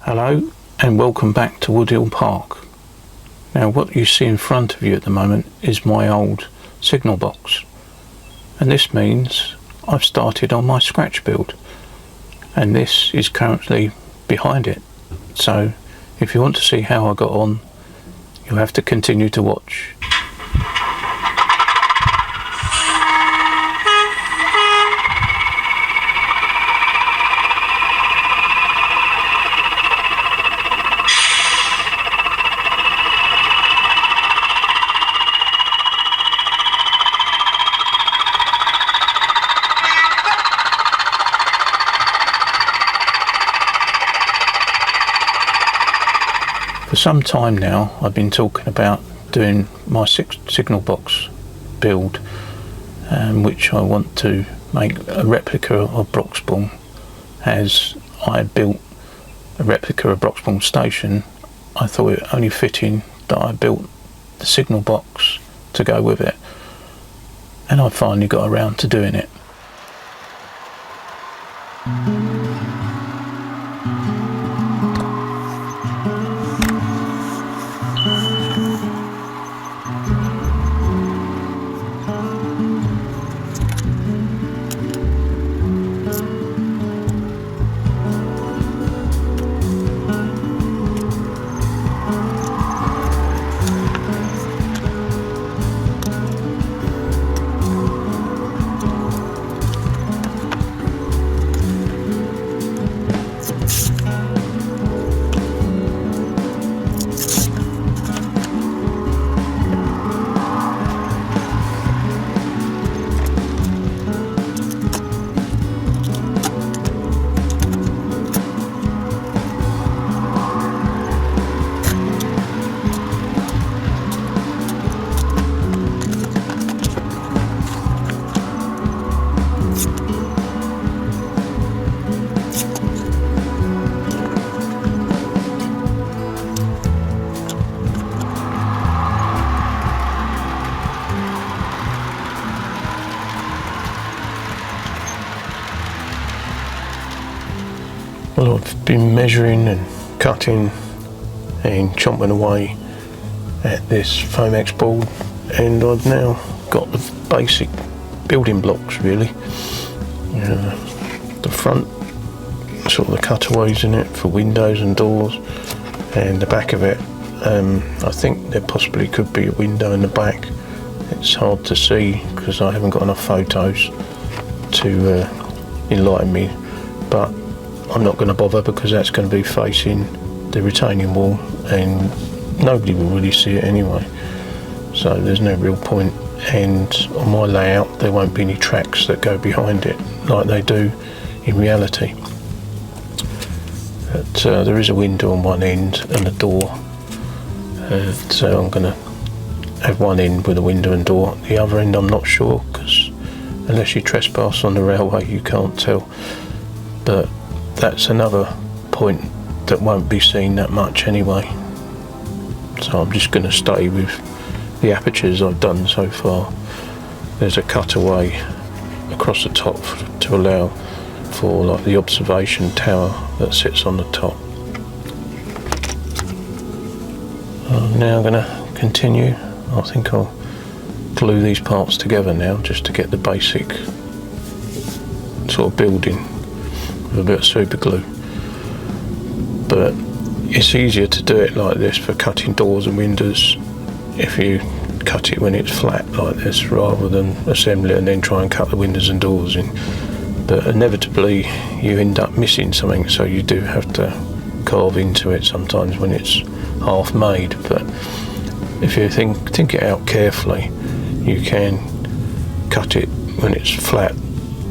Hello and welcome back to Woodhill Park. Now what you see in front of you at the moment is my old signal box, and this means I've started on my scratch build, and this is currently behind it. So if you want to see how I got on, you'll have to continue to watch. For some time now I've been talking about doing my signal box build, which I want to make a replica of Broxbourne. As I built a replica of Broxbourne station, I thought it only fitting that I built the signal box to go with it, and I finally got around to doing it. Well, I've been measuring and cutting and chomping away at this Foamex board, and I've now got the basic building blocks really. The front, sort of the cutaways in it for windows and doors, and the back of it, I think there possibly could be a window in the back. It's hard to see because I haven't got enough photos to enlighten me, but I'm not going to bother because that's going to be facing the retaining wall and nobody will really see it anyway, so there's no real point. And on my layout there won't be any tracks that go behind it like they do in reality. But there is a window on one end and a door, so I'm going to have one end with a window and door. The other end I'm not sure, because unless you trespass on the railway you can't tell. But that's another point that won't be seen that much anyway, so I'm just going to stay with the apertures I've done so far. There's a cutaway across the top to allow for like the observation tower that sits on the top. I'm now going to continue. I think I'll glue these parts together now just to get the basic sort of building with a bit of super glue. But it's easier to do it like this for cutting doors and windows if you cut it when it's flat like this, rather than assemble it and then try and cut the windows and doors in. But inevitably you end up missing something, so you do have to carve into it sometimes when it's half made. But if you think it out carefully, you can cut it when it's flat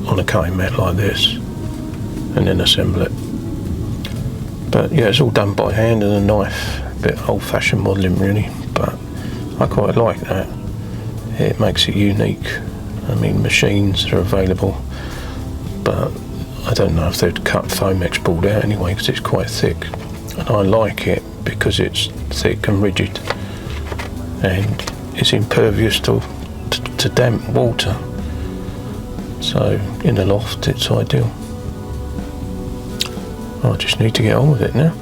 on a cutting mat like this and then assemble it. But yeah, it's all done by hand and a knife. A bit old-fashioned modelling really, but I quite like that. It makes it unique. I mean, machines are available, but I don't know if they'd cut Foamex board out anyway because it's quite thick, and I like it because it's thick and rigid and it's impervious to damp water, so in the loft it's ideal. I just need to get on with it now.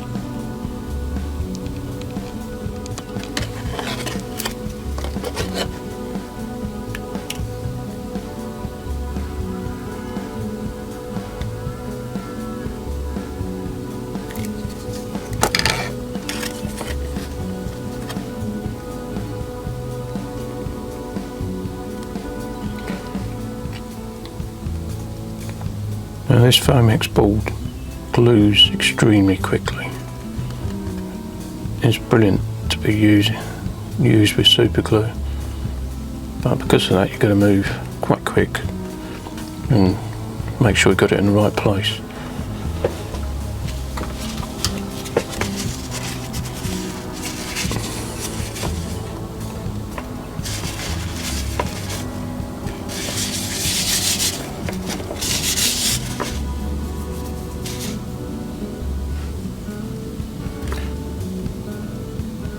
this Foamex board glues extremely quickly. It's brilliant to be used with super glue, but because of that you've got to move quite quick and make sure you've got it in the right place.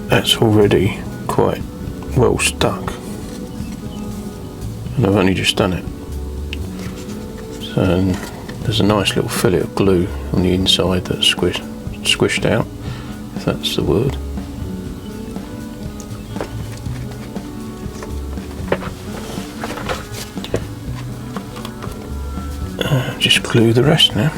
That's already quite well stuck, and I've only just done it. So there's a nice little fillet of glue on the inside that's squished out, if that's the word. Just glue the rest now.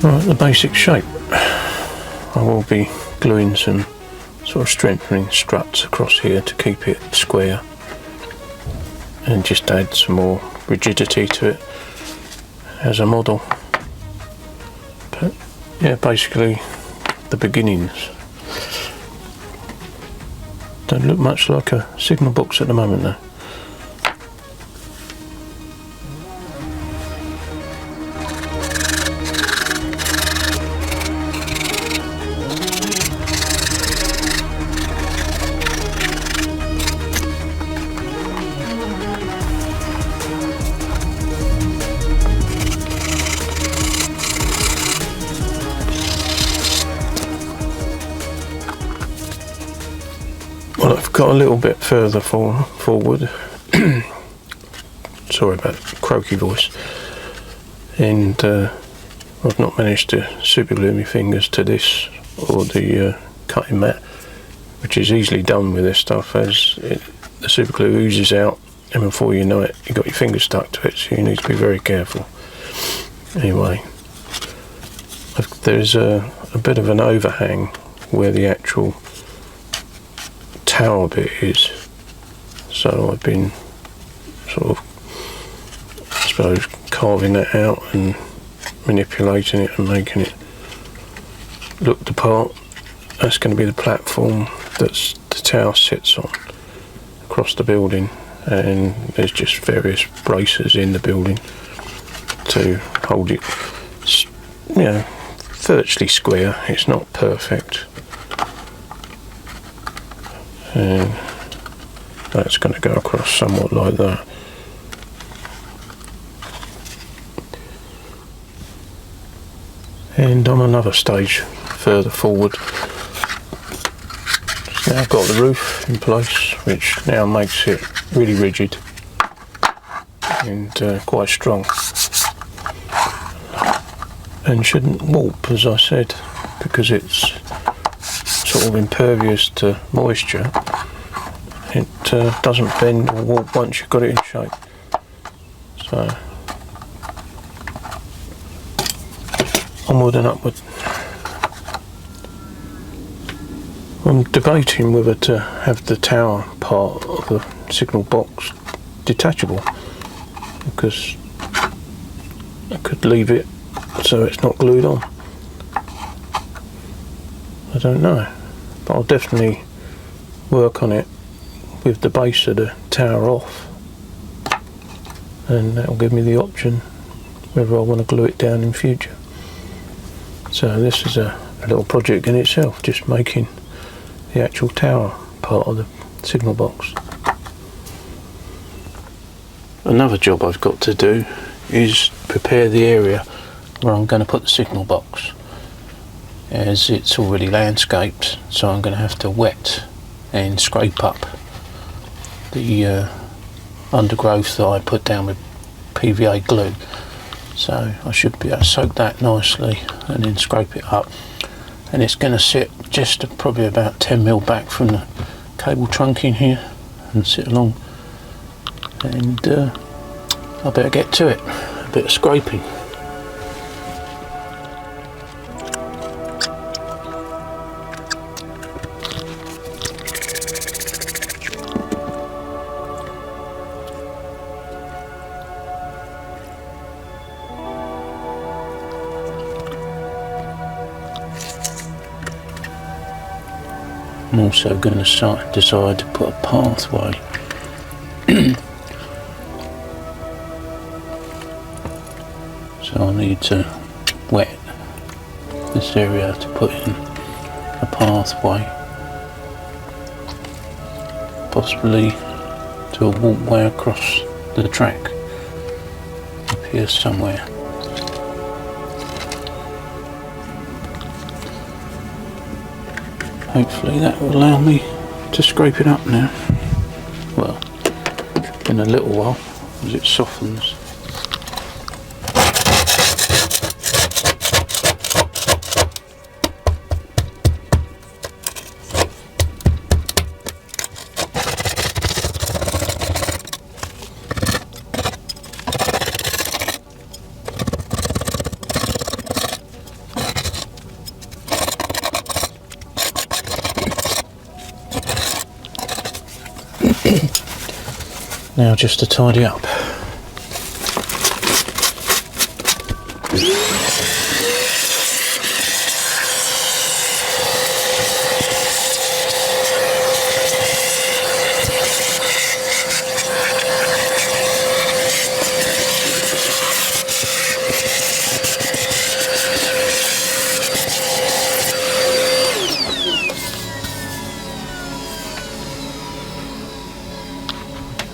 Right, the basic shape. I will be gluing some sort of strengthening struts across here to keep it square and just add some more rigidity to it as a model. But yeah, basically the beginnings. Don't look much like a signal box at the moment though. Well, I've got a little bit further forward. Sorry about the croaky voice. And I've not managed to super glue my fingers to this or the cutting mat, which is easily done with this stuff, as the super glue oozes out, and before you know it, you've got your fingers stuck to it, so you need to be very careful. Anyway, there's a bit of an overhang where the actual tower bit is, so I've been sort of, I suppose, carving that out and manipulating it and making it look the part. That's going to be the platform that the tower sits on across the building, and there's just various braces in the building to hold it, you know, virtually square. It's not perfect, and that's going to go across somewhat like that. And on another stage further forward, now I've got the roof in place, which now makes it really rigid and quite strong, and shouldn't warp, as I said, because it's sort of impervious to moisture. It doesn't bend or warp once you've got it in shape. So onward and upward. I'm debating whether to have the tower part of the signal box detachable, because I could leave it so it's not glued on. I don't know, but I'll definitely work on it with the base of the tower off and that will give me the option whether I want to glue it down in future. So this is a little project in itself, just making the actual tower part of the signal box. Another job I've got to do is prepare the area where I'm going to put the signal box, as it's already landscaped, so I'm going to have to wet and scrape up the undergrowth that I put down with PVA glue. So I should be able to soak that nicely and then scrape it up, and it's going to sit just probably about 10mm back from the cable trunk in here and sit along, and I better get to it. A bit of scraping. I'm also going to decide to put a pathway so I need to wet this area to put in a pathway, possibly to a walkway across the track up here somewhere. Hopefully that will allow me to scrape it up now. Well, in a little while, as it softens. Now just to tidy up.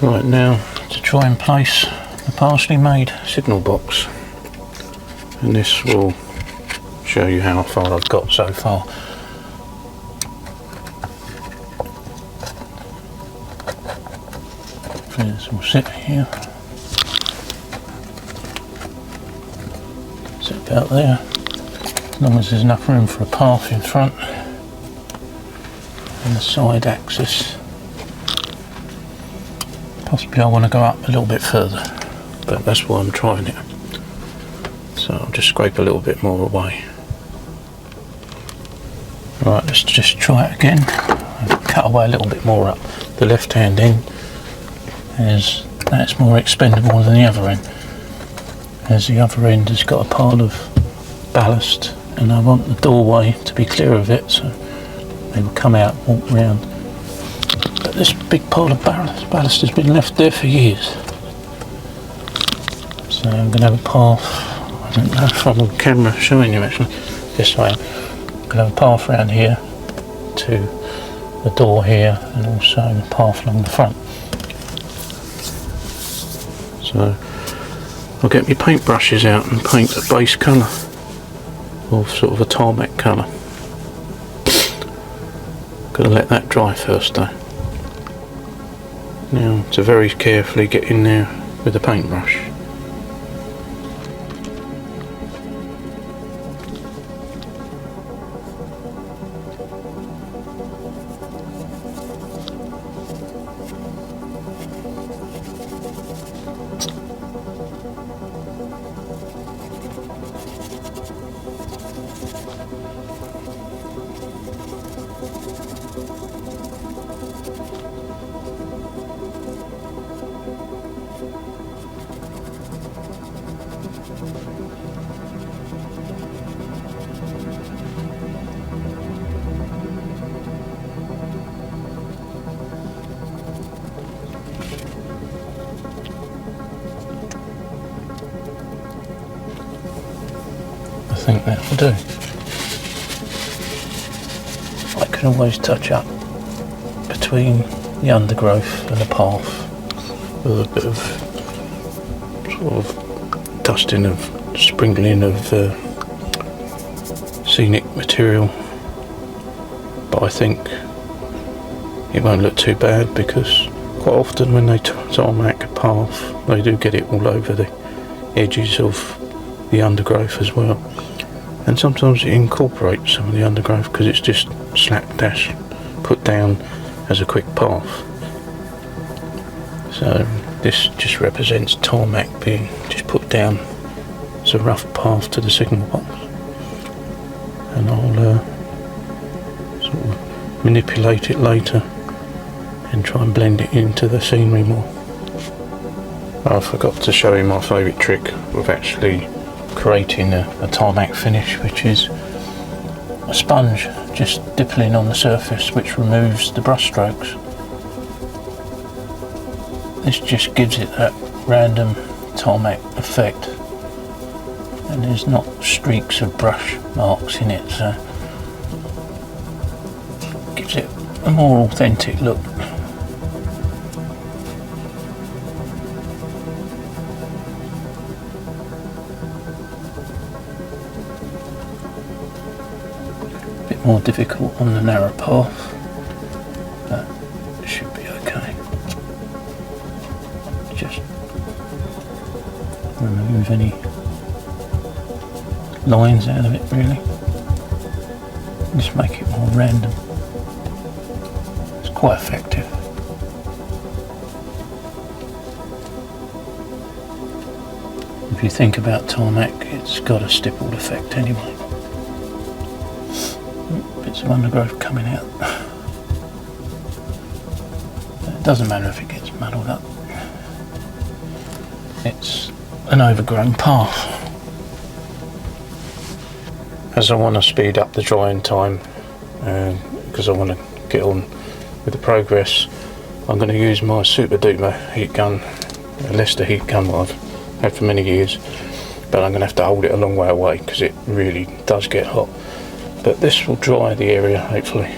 Right, now to try and place the partially made signal box, and this will show you how far I've got so far. This will sit here, sit about there, as long as there's enough room for a path in front and the side axis. Possibly I want to go up a little bit further, but that's why I'm trying it. So I'll just scrape a little bit more away. Right, let's just try it again. I'll cut away a little bit more up the left hand end, as that's more expendable than the other end, as the other end has got a pile of ballast and I want the doorway to be clear of it, so they will come out, walk round. But this big pile of ballast has been left there for years. So I'm going to have a path, I don't know if I'm on camera showing you actually, this way. I'm going to have a path around here to the door here, and also a path along the front. So I'll get my paint brushes out and paint a base colour, or sort of a tarmac colour. Got to let that dry first though. Now to very carefully get in there with the paintbrush. think that will do. I can always touch up between the undergrowth and the path with a bit of sort of dusting of sprinkling of scenic material, but I think it won't look too bad because quite often when they tarmac a path they do get it all over the edges of the undergrowth as well, and sometimes it incorporates some of the undergrowth because it's just slapdash put down as a quick path. So this just represents tarmac being just put down as a rough path to the signal box, and I'll sort of manipulate it later and try and blend it into the scenery more. I forgot to show you my favourite trick with actually creating a tarmac finish, which is a sponge just dippling on the surface which removes the brush strokes. This just gives it that random tarmac effect, and there's not streaks of brush marks in it, so it gives it a more authentic look. A bit more difficult on the narrow path, but it should be okay. Just remove any lines out of it, really. Just make it more random. It's quite effective. If you think about tarmac, it's got a stippled effect anyway. Bits of undergrowth coming out. It doesn't matter if it gets muddled up. It's an overgrown path. As I want to speed up the drying time, because I want to get on with the progress, I'm going to use my super duper heat gun, a Leicester heat gun that I've had for many years, but I'm going to have to hold it a long way away because it really does get hot. But this will dry the area, hopefully.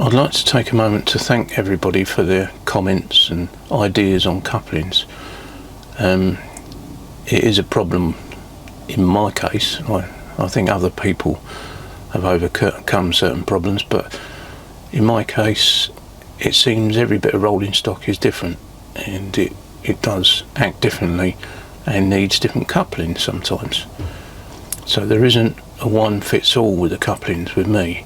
I'd like to take a moment to thank everybody for their comments and ideas on couplings. It is a problem in my case. I think other people have overcome certain problems, but in my case it seems every bit of rolling stock is different, and it does act differently and needs different couplings sometimes. So there isn't a one fits all with the couplings with me.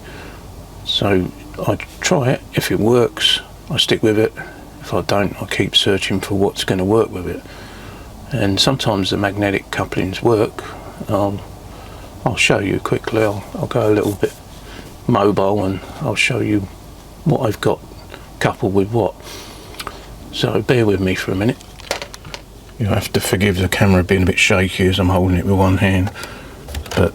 So I try it. If it works, I stick with it. If I don't, I keep searching for what's going to work with it. And sometimes the magnetic couplings work. I'll show you quickly. I'll go a little bit mobile and I'll show you what I've got coupled with what. So bear with me for a minute. You have to forgive the camera being a bit shaky as I'm holding it with one hand. But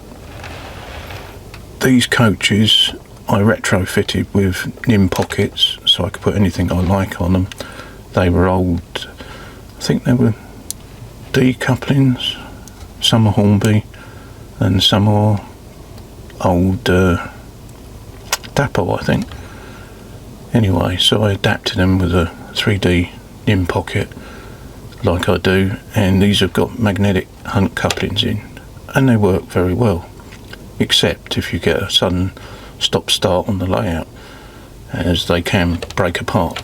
these coaches I retrofitted with NIM pockets so I could put anything I like on them. They were old, I think they were D couplings, some are Hornby and some are old Dappo, I think. Anyway, so I adapted them with a 3D NIM pocket like I do, and these have got magnetic hunt couplings in and they work very well, except if you get a sudden stop-start on the layout, as they can break apart.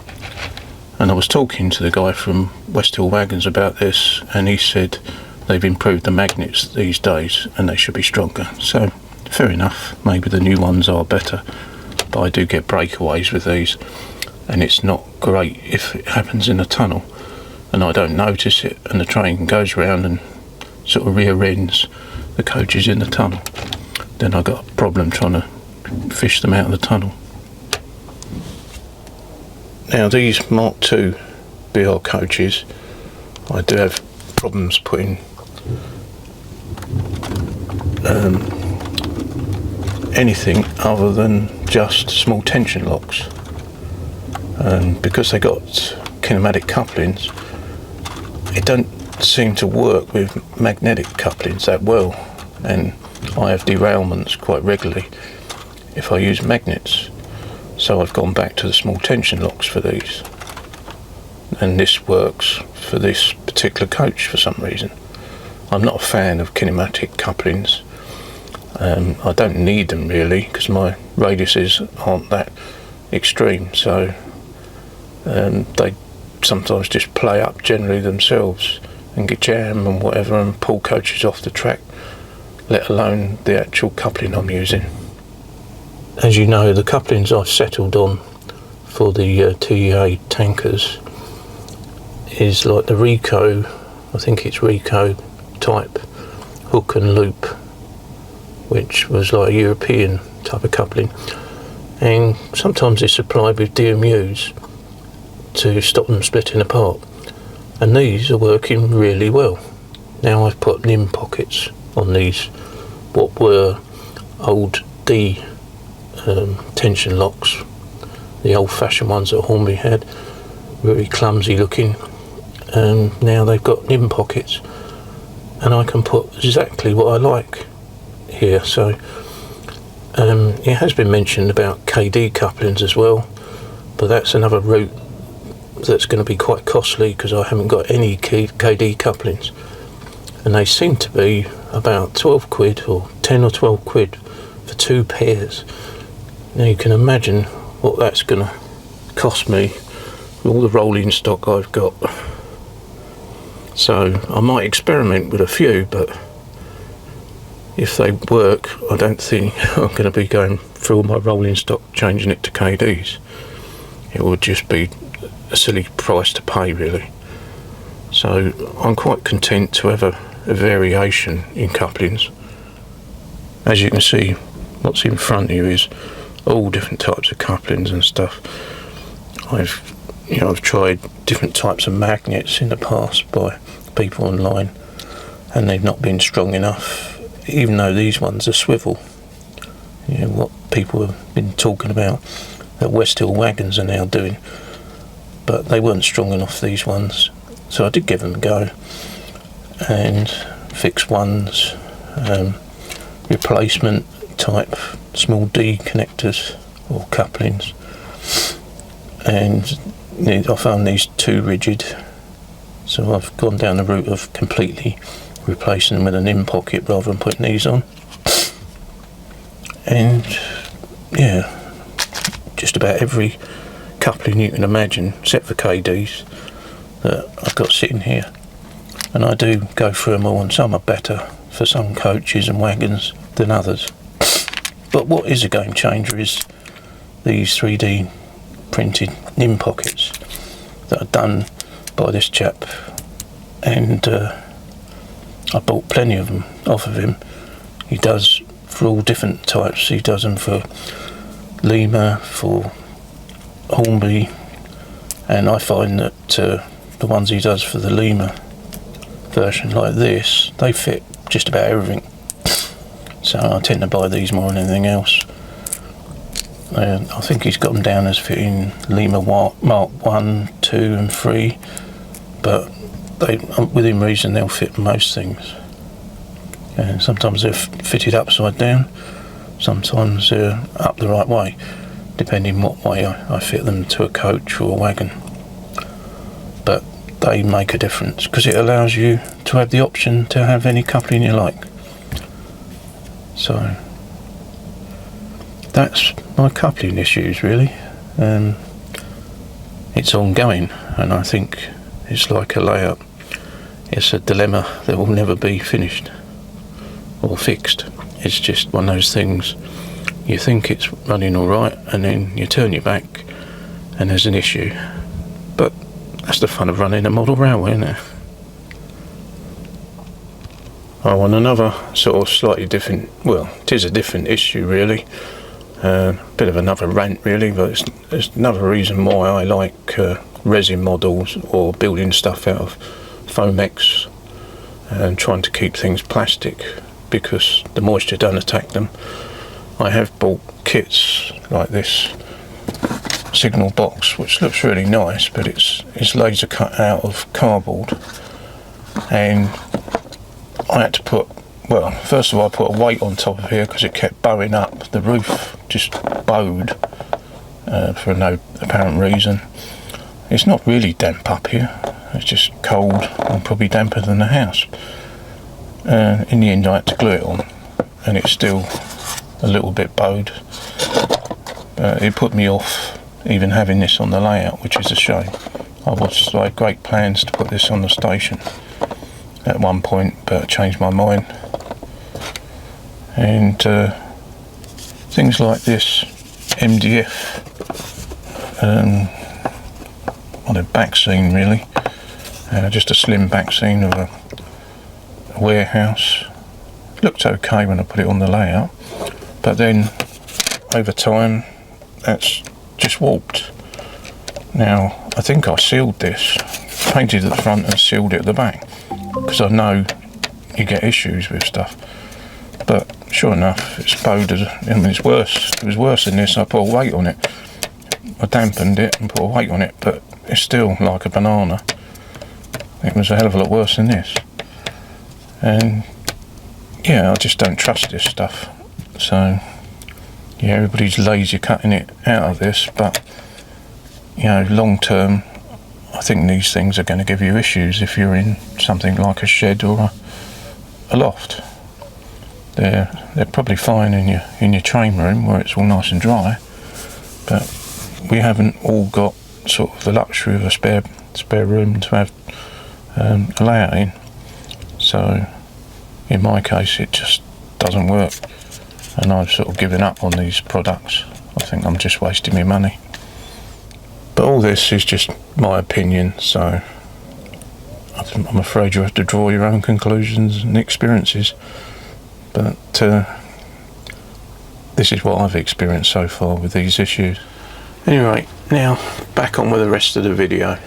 And I was talking to the guy from West Hill Wagons about this, and he said they've improved the magnets these days and they should be stronger. So fair enough, maybe the new ones are better, but I do get breakaways with these, and it's not great if it happens in a tunnel and I don't notice it and the train goes round and sort of rear ends the coaches in the tunnel. Then I got a problem trying to fish them out of the tunnel. Now these Mark II BR coaches, I do have problems putting anything other than just small tension locks. Because they got kinematic couplings, it don't seem to work with magnetic couplings that well, and I have derailments quite regularly if I use magnets. So I've gone back to the small tension locks for these, and this works for this particular coach for some reason. I'm not a fan of kinematic couplings. I don't need them really because my radiuses aren't that extreme, so they sometimes just play up generally themselves and get jam and whatever and pull coaches off the track, let alone the actual coupling I'm using. As you know, the couplings I've settled on for the TEA tankers is like the Rico, I think it's Rico type hook and loop, which was like a European type of coupling, and sometimes it's supplied with DMUs to stop them splitting apart, and these are working really well. Now I've put NIM pockets on these, what were old D tension locks, the old-fashioned ones that Hornby had, very clumsy looking, and now they've got NIM pockets, and I can put exactly what I like here. So it has been mentioned about KD couplings as well, but that's another route that's going to be quite costly because I haven't got any KD couplings, and they seem to be about 12 quid or 10 or 12 quid for 2 pairs. Now you can imagine what that's going to cost me with all the rolling stock I've got. So I might experiment with a few, but if they work, I don't think I'm going to be going through all my rolling stock changing it to KDs. It would just be a silly price to pay really. So I'm quite content to have a variation in couplings. As you can see, what's in front of you is all different types of couplings and stuff. I've tried different types of magnets in the past by people online, and they've not been strong enough, even though these ones are swivel. What people have been talking about that West Hill wagons are now doing, but they weren't strong enough, these ones. So I did give them a go and fixed ones, replacement type small D connectors or couplings, and I found these too rigid, so I've gone down the route of completely replacing them with an in pocket rather than putting these on. And yeah, just about every coupling you can imagine, except for KDs, that I've got sitting here, and I do go through them all, and some are better for some coaches and wagons than others. But what is a game changer is these 3D printed NIM pockets that are done by this chap, and I bought plenty of them off of him. He does for all different types. He does them for Lima, for Hornby, and I find that the ones he does for the Lima version like this, they fit just about everything. So I tend to buy these more than anything else. I think he's got them down as fitting Lima Mark 1, 2 and 3, but within reason they'll fit most things. And sometimes they're fitted upside down, sometimes they're up the right way, depending what way I fit them to a coach or a wagon. But they make a difference because it allows you to have the option to have any coupling you like. So that's my coupling issues really. It's ongoing, and I think it's like a layup. It's a dilemma that will never be finished or fixed. It's just one of those things, you think it's running alright and then you turn your back and there's an issue. But that's the fun of running a model railway, isn't it? Oh, and another sort of slightly different, well, it is a different issue really, bit of another rant really, but it's another reason why I like resin models or building stuff out of Foamex and trying to keep things plastic, because the moisture don't attack them. I have bought kits like this signal box, which looks really nice, but it's laser cut out of cardboard, and I had to put, well, first of all I put a weight on top of here because it kept bowing up. The roof just bowed for no apparent reason. It's not really damp up here, it's just cold and probably damper than the house. In the end I had to glue it on, and it's still a little bit bowed. It put me off even having this on the layout, which is a shame. I had great plans to put this on the station at one point, but I changed my mind. And things like this MDF, on a back scene really, just a slim back scene of a warehouse. Looked okay when I put it on the layout, but then over time that's just warped. Now I think I sealed this, painted at the front and sealed it at the back, because I know you get issues with stuff. But sure enough, it's bowed. I mean, it's worse. It was worse than this. I put a weight on it. I dampened it and put a weight on it, but it's still like a banana. It was a hell of a lot worse than this. And yeah, I just don't trust this stuff. So yeah, everybody's lazy cutting it out of this, but you know, long term, I think these things are going to give you issues if you're in something like a shed or a loft. They're probably fine in your train room where it's all nice and dry, but we haven't all got sort of the luxury of a spare room to have a layout in. So in my case it just doesn't work, and I've sort of given up on these products. I think I'm just wasting my money. But all this is just my opinion, so I'm afraid you have to draw your own conclusions and experiences. But this is what I've experienced so far with these issues. Anyway, now back on with the rest of the video.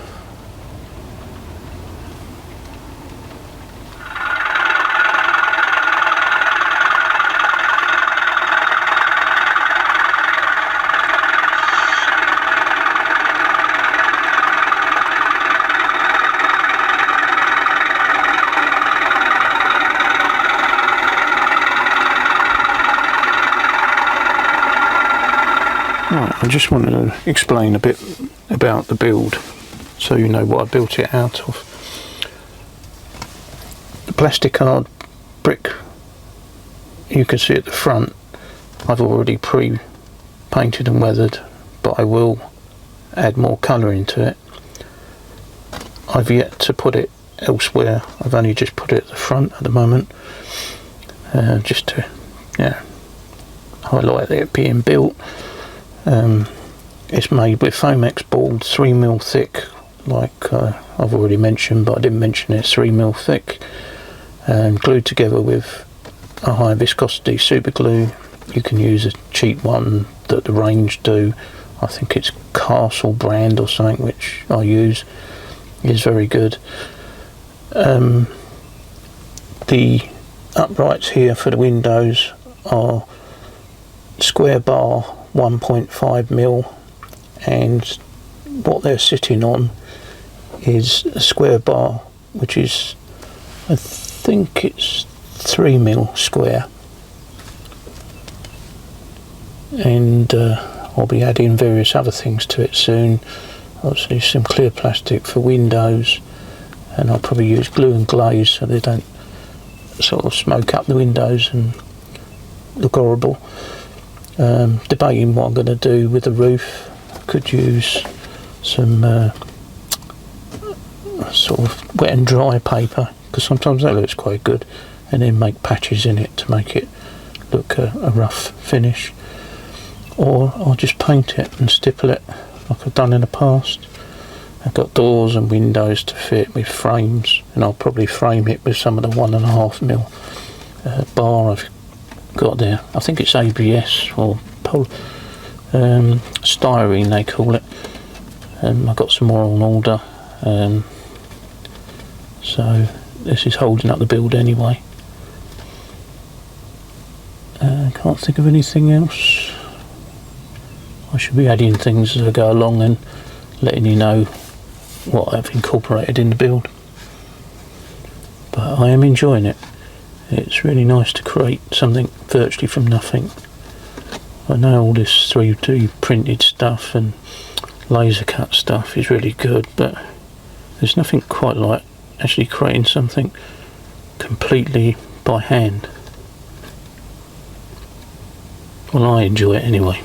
Right, I just wanted to explain a bit about the build so you know what I built it out of. The plastic hard brick you can see at the front I've already pre-painted and weathered, but I will add more colour into it. I've yet to put it elsewhere, I've only just put it at the front at the moment, just to highlight it being built. It's made with Foamex boards, 3mm thick, like I've already mentioned, but I didn't mention it's 3mm thick, glued together with a high viscosity super glue. You can use a cheap one that the range do. I think it's Castle brand or something, which I use. Is very good. The uprights here for the windows are square bar 1.5mm, and what they're sitting on is a square bar which is, I think it's 3mm square, and I'll be adding various other things to it soon. Obviously some clear plastic for windows, and I'll probably use glue and glaze so they don't sort of smoke up the windows and look horrible. Debating what I'm going to do with the roof. I could use some sort of wet and dry paper, because sometimes that looks quite good, and then make patches in it to make it look a rough finish, or I'll just paint it and stipple it like I've done in the past. I've got doors and windows to fit with frames, and I'll probably frame it with some of the 1.5mm bar I've got there. I think it's ABS or styrene they call it. I've got some more on order, so this is holding up the build anyway. Can't think of anything else. I should be adding things as I go along and letting you know what I've incorporated in the build. But I am enjoying it. It's really nice to create something virtually from nothing. I know all this 3D printed stuff and laser cut stuff is really good, but there's nothing quite like actually creating something completely by hand. Well, I enjoy it anyway.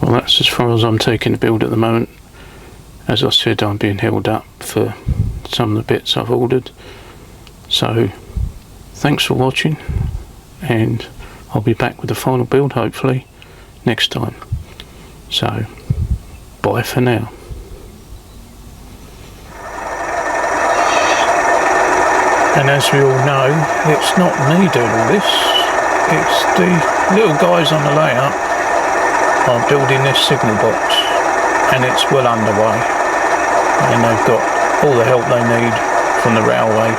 Well, that's as far as I'm taking the build at the moment. As I said, I'm being held up for some of the bits I've ordered. So, thanks for watching, and I'll be back with the final build hopefully next time. So, bye for now. And as we all know, it's not me doing all this. It's the little guys on the layout are building this signal box, and it's well underway, and they've got all the help they need from the railway